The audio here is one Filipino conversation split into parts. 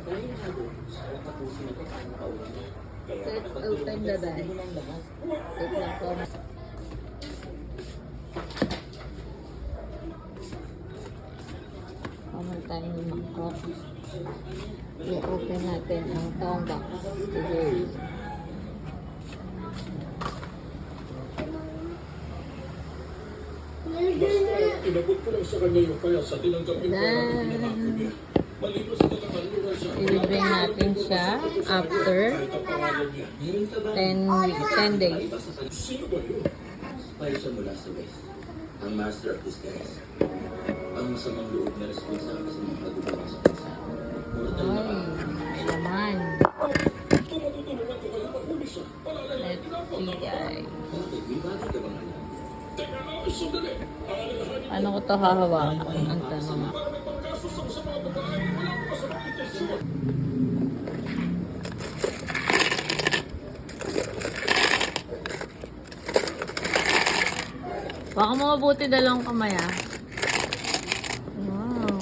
Let's open the bag. Wait lang po. Kamay tayo ng mangkok. I-open natin ang toong box. Today. Inabot ko lang sa kanya yung kaya sa tinanggapin ko ang pinamako niya. Malipas na nakaluwa siya. I-bring natin siya after 10 days. Sino ba yun? Inspired siya mula sa West. Ang master of disguise. Ang masamang loob na responsable sa mga kagubang sa bansa. Mortal na Ay, may laman. Tumatutulungan ko kayo maghuli siya. Let's see, guys. bakit? May bagay ka bang alam? Teka na, sandali. Alalahanin Ano ko to hahawakan? Ang tanong. para may pagkaso sa mga babae. Wala ko masamang intensyon. Baka mo mabuti dalawang kamay, ah. Wow.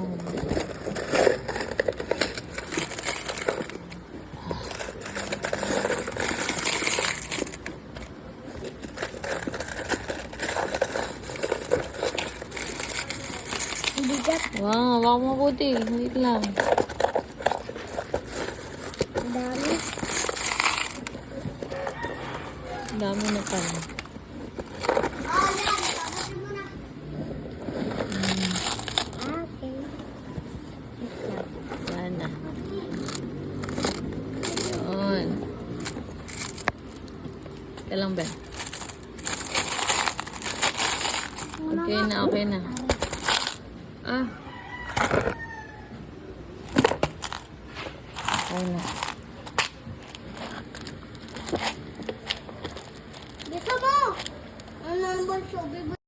Wow, baka mo mabuti. Wait lang. Ang dami na pala. Sana. Yun. Ito lang ba? Okay na, okay na. Ah. Okay na. Dito mo! Ano naman, Sobi?